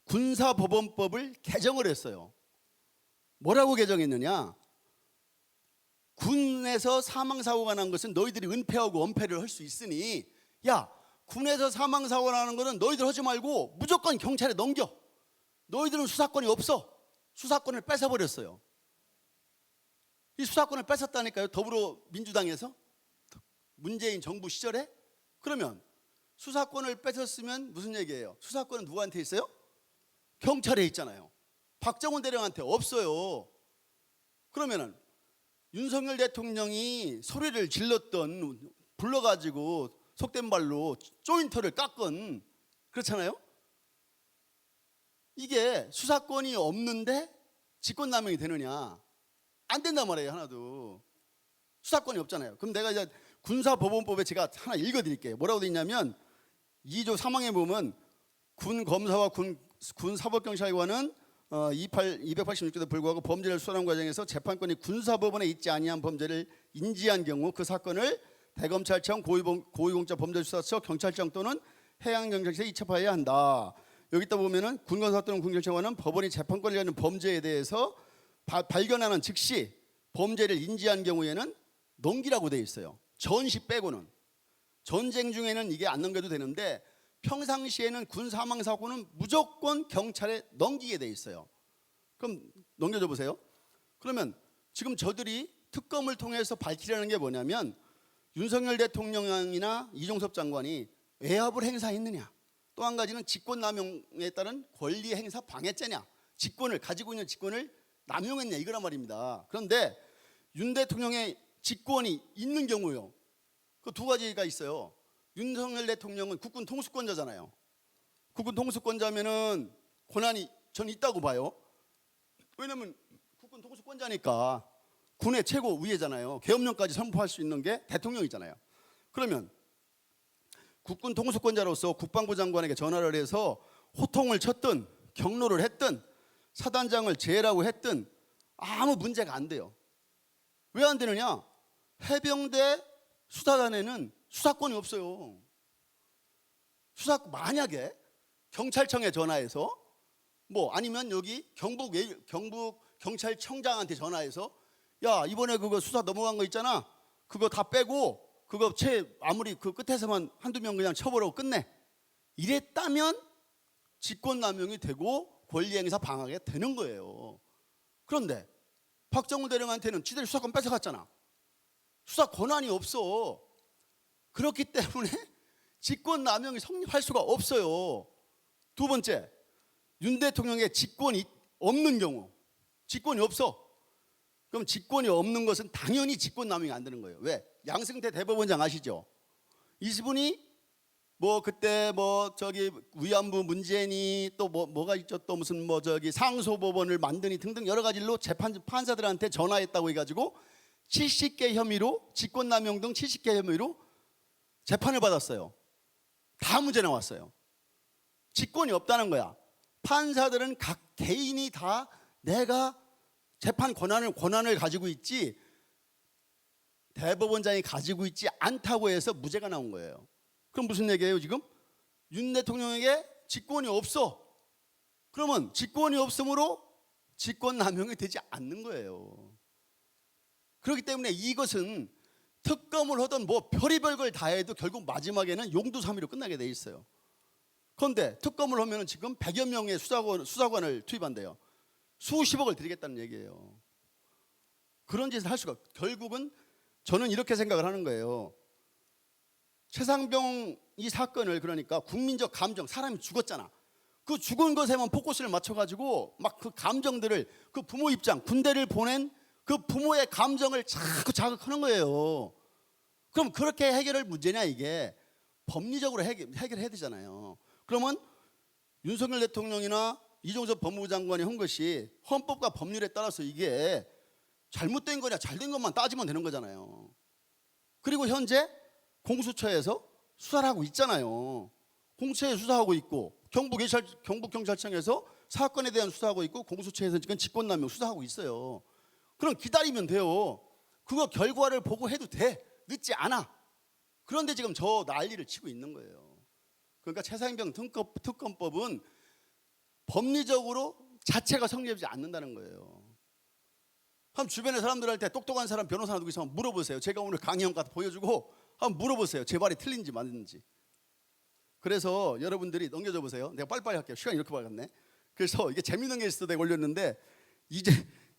군사법원법을 개정을 했어요. 뭐라고 개정했느냐? 군에서 사망사고가 난 것은 너희들이 은폐하고 엄폐를 할 수 있으니 야, 군에서 사망사고가 나는 거는 너희들 하지 말고 무조건 경찰에 넘겨. 너희들은 수사권이 없어. 수사권을 뺏어버렸어요. 이 수사권을 뺏었다니까요. 더불어민주당에서 문재인 정부 시절에. 그러면 수사권을 뺏었으면 무슨 얘기예요? 수사권은 누구한테 있어요? 경찰에 있잖아요. 박정원 대령한테 없어요. 그러면은 윤석열 대통령이 소리를 질렀던 불러가지고 속된 말로 조인트를 깎은 그렇잖아요. 이게 수사권이 없는데 직권남용이 되느냐? 안 된단 말이에요. 하나도 수사권이 없잖아요. 그럼 내가 이제 군사법원법에 제가 하나 읽어드릴게요. 뭐라고 돼 있냐면 2조 3항에 보면 군 검사와 군 사법경찰관은 286조에 불구하고 범죄를 수사하는 과정에서 재판권이 군사법원에 있지 아니한 범죄를 인지한 경우 그 사건을 대검찰청, 고위공직범죄수사처, 경찰청 또는 해양경찰서에 이첩하여야 한다. 여기다 보면은 군검사 또는 군경찰관은 법원이 재판권을 갖는 범죄에 대해서 발견하는 즉시 범죄를 인지한 경우에는 넘기라고 돼 있어요. 전시 빼고는. 전쟁 중에는 이게 안 넘겨도 되는데 평상시에는 군 사망 사고는 무조건 경찰에 넘기게 돼 있어요. 그럼 넘겨줘 보세요. 그러면 지금 저들이 특검을 통해서 밝히려는 게 뭐냐면 윤석열 대통령이나 이종섭 장관이 외압을 행사했느냐, 또 한 가지는 직권남용에 따른 권리 행사 방해죄냐, 직권을 가지고 있는 직권을 남용했냐 이거란 말입니다. 그런데 윤 대통령의 직권이 있는 경우요, 그 두 가지가 있어요. 윤석열 대통령은 국군 통수권자잖아요. 국군 통수권자면은 권한이 전 있다고 봐요. 왜냐면 국군 통수권자니까 군의 최고 위에잖아요. 계엄령까지 선포할 수 있는 게 대통령이잖아요. 그러면 국군 통수권자로서 국방부 장관에게 전화를 해서 호통을 쳤든 경로를 했든 사단장을 제라고 했든 아무 문제가 안 돼요. 왜 안 되느냐? 해병대 수사단에는 수사권이 없어요. 만약에 경찰청에 전화해서 뭐 아니면 여기 경북 경찰청장한테 전화해서 야, 이번에 그거 수사 넘어간 거 있잖아, 그거 다 빼고 그거 아무리 그 끝에서만 한두 명 그냥 처벌하고 끝내, 이랬다면 직권남용이 되고 권리행사 방해가 되는 거예요. 그런데 박정훈 대령한테는 지들이 수사권 뺏어갔잖아. 수사 권한이 없어. 그렇기 때문에 직권남용이 성립할 수가 없어요. 두 번째, 윤 대통령의 직권이 없는 경우, 직권이 없어. 그럼 직권이 없는 것은 당연히 직권남용이 안 되는 거예요. 왜? 양승태 대법원장 아시죠? 이분이 뭐 그때 뭐 저기 위안부 문제니 또 뭐가 있죠? 또 무슨 뭐 저기 상소법원을 만드니 등등 여러 가지 일로 판사들한테 전화했다고 해가지고 70개 혐의로, 직권남용 등 70개 혐의로 재판을 받았어요. 다 문제 나왔어요. 직권이 없다는 거야. 판사들은 각 개인이 다 내가 재판 권한을 가지고 있지 대법원장이 가지고 있지 않다고 해서 무죄가 나온 거예요. 그럼 무슨 얘기예요 지금? 윤 대통령에게 직권이 없어. 그러면 직권이 없으므로 직권남용이 되지 않는 거예요. 그렇기 때문에 이것은 특검을 하던 뭐 별의별 걸 다 해도 결국 마지막에는 용두사미로 끝나게 돼 있어요. 그런데 특검을 하면은 지금 100여 명의 수사관을 투입한대요. 수십억을 드리겠다는 얘기예요. 그런 짓을 할 수가, 결국은 저는 이렇게 생각을 하는 거예요. 최상병 이 사건을, 그러니까 국민적 감정, 사람이 죽었잖아. 그 죽은 것에만 포커스를 맞춰가지고 막 그 감정들을, 그 부모 입장, 군대를 보낸 그 부모의 감정을 자꾸 자극하는 거예요. 그럼 그렇게 해결할 문제냐 이게? 법리적으로 해결해야 되잖아요. 그러면 윤석열 대통령이나 이종섭 법무부 장관이 한 것이 헌법과 법률에 따라서 이게 잘못된 거냐 잘된 것만 따지면 되는 거잖아요. 그리고 현재 공수처에서 수사를 하고 있잖아요. 공수처에 수사하고 있고 경북경찰청에서 사건에 대한 수사하고 있고 공수처에서 지금 직권남용 수사하고 있어요. 그럼 기다리면 돼요. 그거 결과를 보고 해도 돼. 늦지 않아. 그런데 지금 저 난리를 치고 있는 거예요. 그러니까 최상병 특검법은 법리적으로 자체가 성립하지 않는다는 거예요. 한번 주변의 사람들한테 똑똑한 사람, 변호사 누구 있으면 물어보세요. 제가 오늘 강의한 거 보여주고 한번 물어보세요. 제 말이 틀린지 맞는지. 그래서 여러분들이 넘겨줘 보세요. 내가 빨리빨리 할게요. 시간이 이렇게 빨리 갔네. 그래서 이게 재밌는 게 있어서 내가 올렸는데,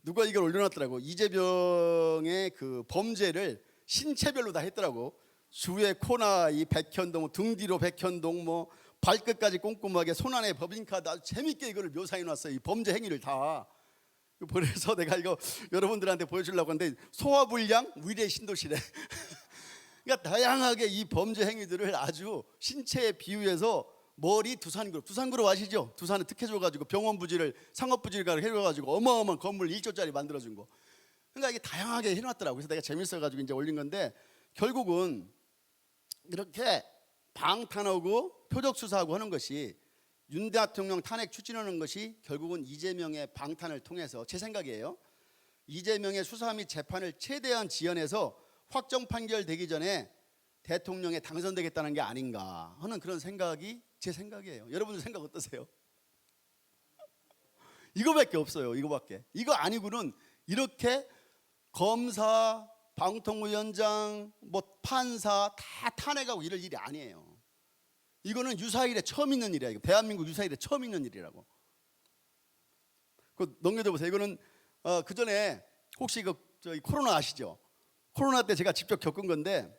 누가 이걸 올려놨더라고. 이재병의 그 범죄를 신체별로 다 했더라고. 주의 코나 이 백현동, 등 뒤로 백현동, 뭐 발끝까지 꼼꼼하게 손 안에 법인카드, 아주 재밌게 이거를 묘사해 놨어요. 이 범죄 행위를 다. 그래서 내가 이거 여러분들한테 보여주려고 하는데, 소화불량 위례 신도시래. 그러니까 다양하게 이 범죄 행위들을 아주 신체에 비유해서 머리 두산그룹 아시죠? 두산에 특혜줘가지고 병원 부지를 상업 부지를 해줘가지고 어마어마한 건물 1조짜리 만들어준 거. 그러니까 이게 다양하게 해놨더라고. 그래서 내가 재밌어가지고 이제 올린 건데, 결국은 이렇게 방탄하고 표적 수사하고 하는 것이, 윤 대통령 탄핵 추진하는 것이 결국은 이재명의 방탄을 통해서, 제 생각이에요, 이재명의 수사 및 재판을 최대한 지연해서 확정 판결되기 전에 대통령에 당선되겠다는 게 아닌가 하는 그런 생각이 제 생각이에요. 여러분들 생각 어떠세요? 이거밖에 없어요. 이거밖에. 이거 아니고는 이렇게 검사, 방통위원장, 뭐 판사 다 탄핵하고 이럴 일이 아니에요. 이거는 유사일에 처음 있는 일이야. 이거 대한민국 유사일에 처음 있는 일이라고. 그 넘겨줘 보세요. 이거는 그 전에 혹시 저희 코로나 아시죠? 코로나 때 제가 직접 겪은 건데,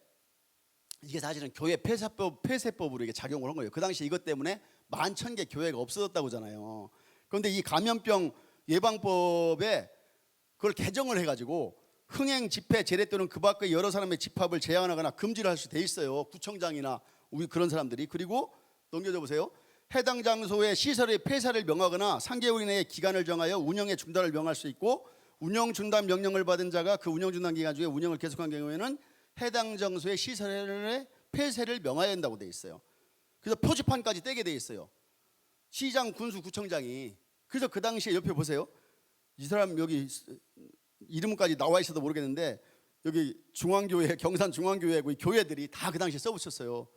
이게 사실은 교회 폐쇄법으로 이게 작용을 한 거예요. 그 당시 이것 때문에 11,000개 교회가 없어졌다고잖아요. 그런데 이 감염병 예방법에 그걸 개정을 해가지고 흥행, 집회, 제례 또는 그 밖의 여러 사람의 집합을 제한하거나 금지를 할 수 돼 있어요. 구청장이나 우리 그런 사람들이. 그리고 넘겨줘 보세요. 해당 장소의 시설의 폐쇄를 명하거나 3개월 이내에 기간을 정하여 운영의 중단을 명할 수 있고, 운영 중단 명령을 받은 자가 그 운영 중단 기간 중에 운영을 계속한 경우에는 해당 장소의 시설의 폐쇄를 명하여야 한다고 돼 있어요. 그래서 표지판까지 떼게 돼 있어요. 시장, 군수, 구청장이. 그래서 그 당시에 옆에 보세요. 이 사람 여기 이름까지 나와 있어도 모르겠는데, 여기 중앙교회, 경산 중앙교회고 이 교회들이 다 그 당시에 써붙였어요.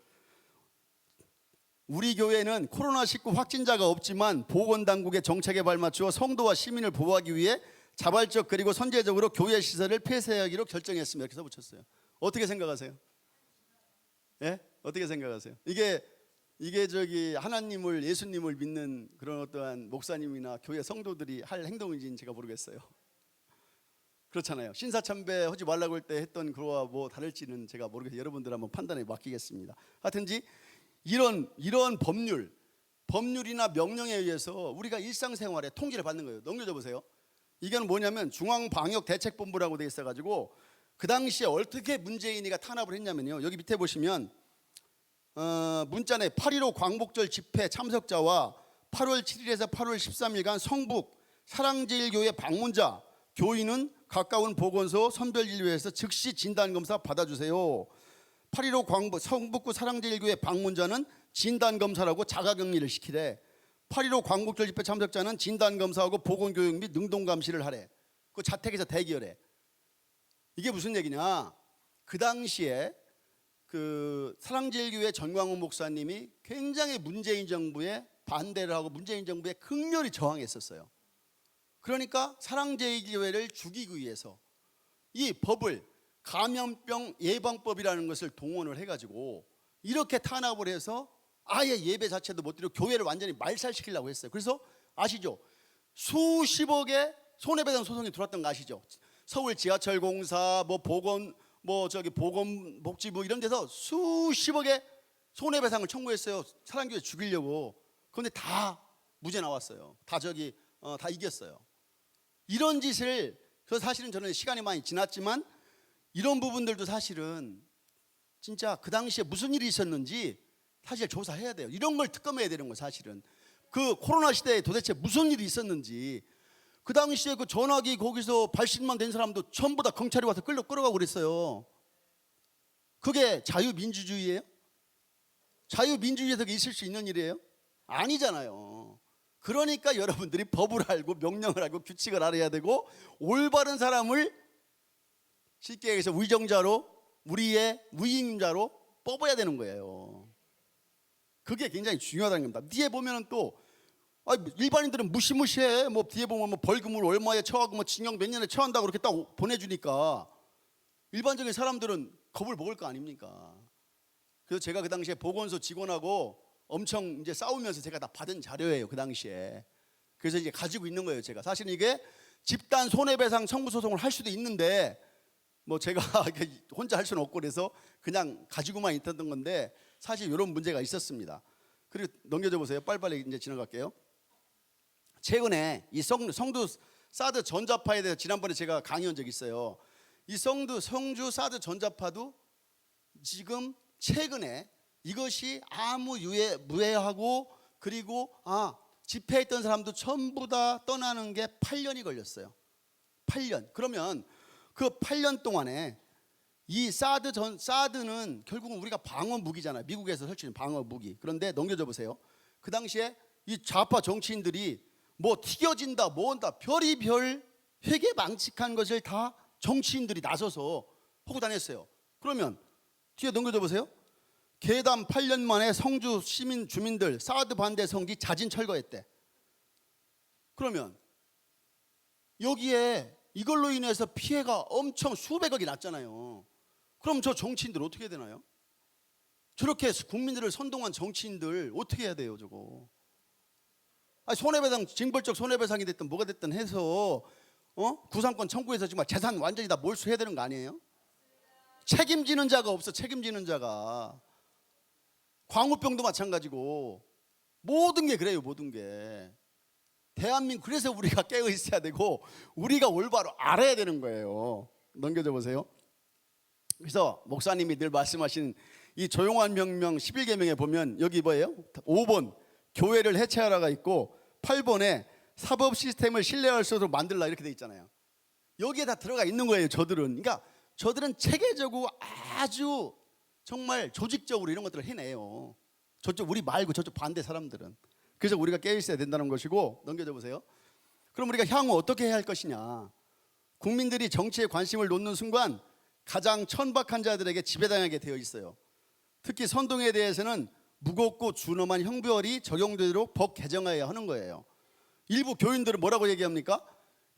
우리 교회는 코로나19 확진자가 없지만 보건당국의 정책에 발맞추어 성도와 시민을 보호하기 위해 자발적 그리고 선제적으로 교회 시설을 폐쇄하기로 결정했습니다. 이렇게 써붙였어요. 어떻게 생각하세요? 예? 어떻게 생각하세요? 이게 저기 하나님을, 예수님을 믿는 그런 어떠한 목사님이나 교회 성도들이 할 행동인지는 제가 모르겠어요. 그렇잖아요. 신사참배 하지 말라고 할 때 했던 그거와 뭐 다를지는 제가 모르겠어요. 여러분들 한번 판단에 맡기겠습니다. 하여튼지 이런 법률이나 명령에 의해서 우리가 일상생활에 통제를 받는 거예요. 넘겨줘 보세요. 이건 뭐냐면 중앙방역대책본부라고 돼 있어가지고, 그 당시에 어떻게 문재인이가 탄압을 했냐면요, 여기 밑에 보시면 문자내 8.15 광복절 집회 참석자와 8월 7일에서 8월 13일간 성북 사랑제일교회 방문자, 교인은 가까운 보건소 선별진료소에서 즉시 진단검사 받아주세요. 8.15 성북구 사랑제일교회 방문자는 진단검사라고 자가격리를 시키래. 8.15 광복절 집회 참석자는 진단검사하고 보건교육 및 능동감시를 하래. 그 자택에서 대기하래. 이게 무슨 얘기냐, 그 당시에 그 사랑제일교회 전광훈 목사님이 굉장히 문재인 정부에 반대를 하고 문재인 정부에 극렬히 저항했었어요. 그러니까 사랑제일교회를 죽이기 위해서 이 법을, 감염병 예방법이라는 것을 동원을 해가지고 이렇게 탄압을 해서 아예 예배 자체도 못 드리고 교회를 완전히 말살시키려고 했어요. 그래서 아시죠? 수십억의 손해배상 소송이 들어왔던 거 아시죠? 서울 지하철 공사, 뭐 보건, 보건복지부 이런 데서 수십억의 손해배상을 청구했어요. 사랑교회 죽이려고. 그런데 다 무죄 나왔어요. 다 이겼어요. 이런 짓을, 그래서 사실은 저는 시간이 많이 지났지만 이런 부분들도 사실은 진짜 그 당시에 무슨 일이 있었는지 사실 조사해야 돼요. 이런 걸 특검해야 되는 거예요. 사실은 그 코로나 시대에 도대체 무슨 일이 있었는지. 그 당시에 그 전화기 거기서 발신만 된 사람도 전부 다 경찰이 와서 끌어가고 그랬어요. 그게 자유민주주의예요? 자유민주주의에서 있을 수 있는 일이에요? 아니잖아요. 그러니까 여러분들이 법을 알고 명령을 알고 규칙을 알아야 되고 올바른 사람을 쉽게 얘기해서 위정자로, 우리의 무임자로 뽑아야 되는 거예요. 그게 굉장히 중요하다는 겁니다. 뒤에 보면은 또 일반인들은 무시무시해. 뭐 뒤에 보면 뭐 벌금을 얼마에 처하고 뭐 징역 몇 년에 처한다고 그렇게 딱 보내주니까 일반적인 사람들은 겁을 먹을 거 아닙니까? 그래서 제가 그 당시에 보건소 직원하고 엄청 이제 싸우면서 제가 다 받은 자료예요. 그 당시에. 그래서 이제 가지고 있는 거예요. 제가 사실 이게 집단 손해배상 청구 소송을 할 수도 있는데 뭐 제가 혼자 할 수는 없고 그래서 그냥 가지고만 있었던 건데 사실 이런 문제가 있었습니다. 그리고 넘겨줘 보세요. 빨리빨리 이제 지나갈게요. 최근에 이 성주 사드 전자파에 대해서 지난번에 제가 강의한 적이 있어요. 이 성주 사드 전자파도 지금 최근에 이것이 아무 무해하고 그리고 집회했던 사람도 전부 다 떠나는 게 8년이 걸렸어요. 8년. 그러면 그 8년 동안에 이 사드는 결국은 우리가 방어 무기잖아요. 미국에서 설치는 방어 무기. 그런데 넘겨줘 보세요. 그 당시에 이 좌파 정치인들이 뭐 튀겨진다, 뭐한다, 별의별 회계망측한 것을 다 정치인들이 나서서 하고 다녔어요. 그러면 뒤에 넘겨줘 보세요. 개담 8년 만에 성주 주민들 사드 반대 성기 자진 철거했대. 그러면 여기에 이걸로 인해서 피해가 엄청 수백억이 났잖아요. 그럼 저 정치인들 어떻게 해야 되나요? 저렇게 국민들을 선동한 정치인들 어떻게 해야 돼요, 저거? 손해배상, 징벌적 손해배상이 됐든 뭐가 됐든 해서 구상권 청구해서 정말 재산 완전히 다 몰수해야 되는 거 아니에요? 책임지는 자가 없어. 책임지는 자가. 광우병도 마찬가지고 모든 게 그래요. 모든 게. 대한민국, 그래서 우리가 깨어 있어야 되고 우리가 올바로 알아야 되는 거예요. 넘겨줘 보세요. 그래서 목사님이 늘 말씀하신 이 조용한 명령 11계명에 보면 여기 뭐예요? 5번 교회를 해체하라가 있고 8번에 사법 시스템을 신뢰할 수 있도록 만들라 이렇게 돼 있잖아요. 여기에 다 들어가 있는 거예요. 저들은. 그러니까 저들은 체계적으로 아주 정말 조직적으로 이런 것들을 해내요. 저쪽 우리 말고 저쪽 반대 사람들은. 그래서 우리가 깨어 있어야 된다는 것이고 넘겨줘 보세요. 그럼 우리가 향후 어떻게 해야 할 것이냐? 국민들이 정치에 관심을 놓는 순간 가장 천박한 자들에게 지배당하게 되어 있어요. 특히 선동에 대해서는 무겁고 준엄한 형벌이 적용되도록 법 개정해야 하는 거예요. 일부 교인들은 뭐라고 얘기합니까?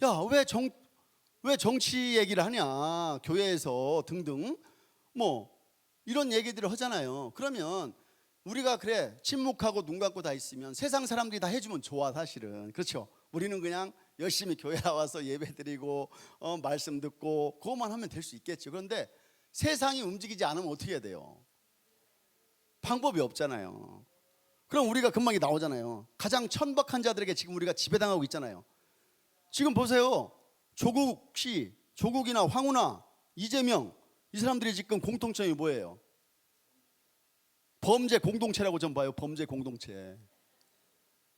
야, 왜 정치 얘기를 하냐? 교회에서 등등 뭐 이런 얘기들을 하잖아요. 그러면 우리가 그래 침묵하고 눈 감고 다 있으면 세상 사람들이 다 해주면 좋아. 사실은 그렇죠. 우리는 그냥 열심히 교회 나와서 예배드리고 말씀 듣고 그것만 하면 될 수 있겠죠. 그런데 세상이 움직이지 않으면 어떻게 해야 돼요? 방법이 없잖아요. 그럼 우리가 금방 나오잖아요. 가장 천박한 자들에게 지금 우리가 지배당하고 있잖아요. 지금 보세요. 조국이나 황우나 이재명 이 사람들이 지금 공통점이 뭐예요? 범죄 공동체라고 좀 봐요. 범죄 공동체.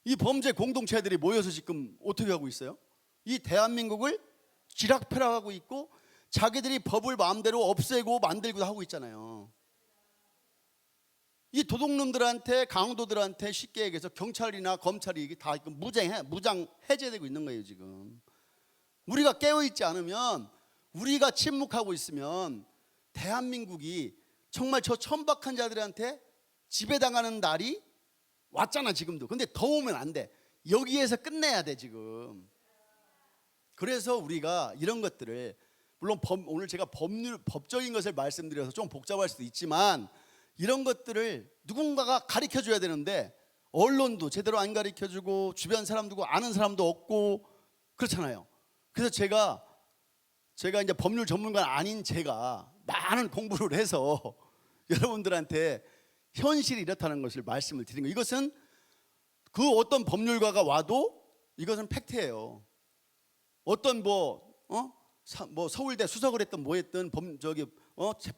이 범죄 공동체들이 모여서 지금 어떻게 하고 있어요? 이 대한민국을 쥐락펴락하고 있고 자기들이 법을 마음대로 없애고 만들고 하고 있잖아요. 이 도둑놈들한테 강도들한테 쉽게 얘기해서 경찰이나 검찰이 다 무장 해제되고 있는 거예요. 지금 우리가 깨어있지 않으면, 우리가 침묵하고 있으면 대한민국이 정말 저 천박한 자들한테 지배당하는 날이 왔잖아. 지금도. 근데 더 오면 안 돼. 여기에서 끝내야 돼 지금. 그래서 우리가 이런 것들을, 물론 오늘 제가 법적인 것을 말씀드려서 좀 복잡할 수도 있지만 이런 것들을 누군가가 가르쳐 줘야 되는데 언론도 제대로 안 가르쳐 주고 주변 사람도 아는 사람도 없고 그렇잖아요. 그래서 제가 이제 법률 전문가 아닌 제가 많은 공부를 해서 여러분들한테 현실이 이렇다는 것을 말씀을 드린 거예요. 이것은 그 어떤 법률가가 와도 이것은 팩트예요. 어떤 뭐 서울대 수석을 했든 뭐 했든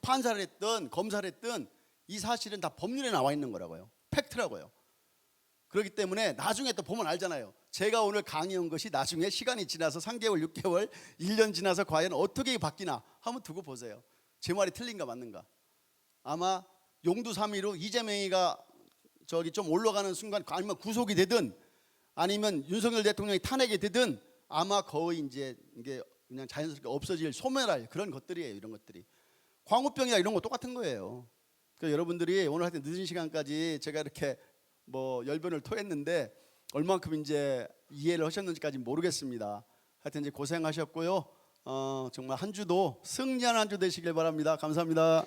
판사를 했든 검사를 했든 이 사실은 다 법률에 나와 있는 거라고요. 팩트라고요. 그렇기 때문에 나중에 또 보면 알잖아요. 제가 오늘 강의한 것이 나중에 시간이 지나서 3개월, 6개월, 1년 지나서 과연 어떻게 바뀌나 한번 두고 보세요. 제 말이 틀린가 맞는가. 아마 용두삼이로 이재명이가 좀 올라가는 순간 아니면 구속이 되든 아니면 윤석열 대통령이 탄핵이 되든 아마 거의 이제 이게 그냥 자연스럽게 없어질 소멸할 그런 것들이에요. 이런 것들이 광우병이나 이런 거 똑같은 거예요. 그러니까 여러분들이 오늘 하여튼 늦은 시간까지 제가 이렇게 뭐 열변을 토했는데 얼만큼 이제 이해를 하셨는지까지 모르겠습니다. 하여튼 이제 고생하셨고요. 정말 한 주도 승리한 한 주 되시길 바랍니다. 감사합니다.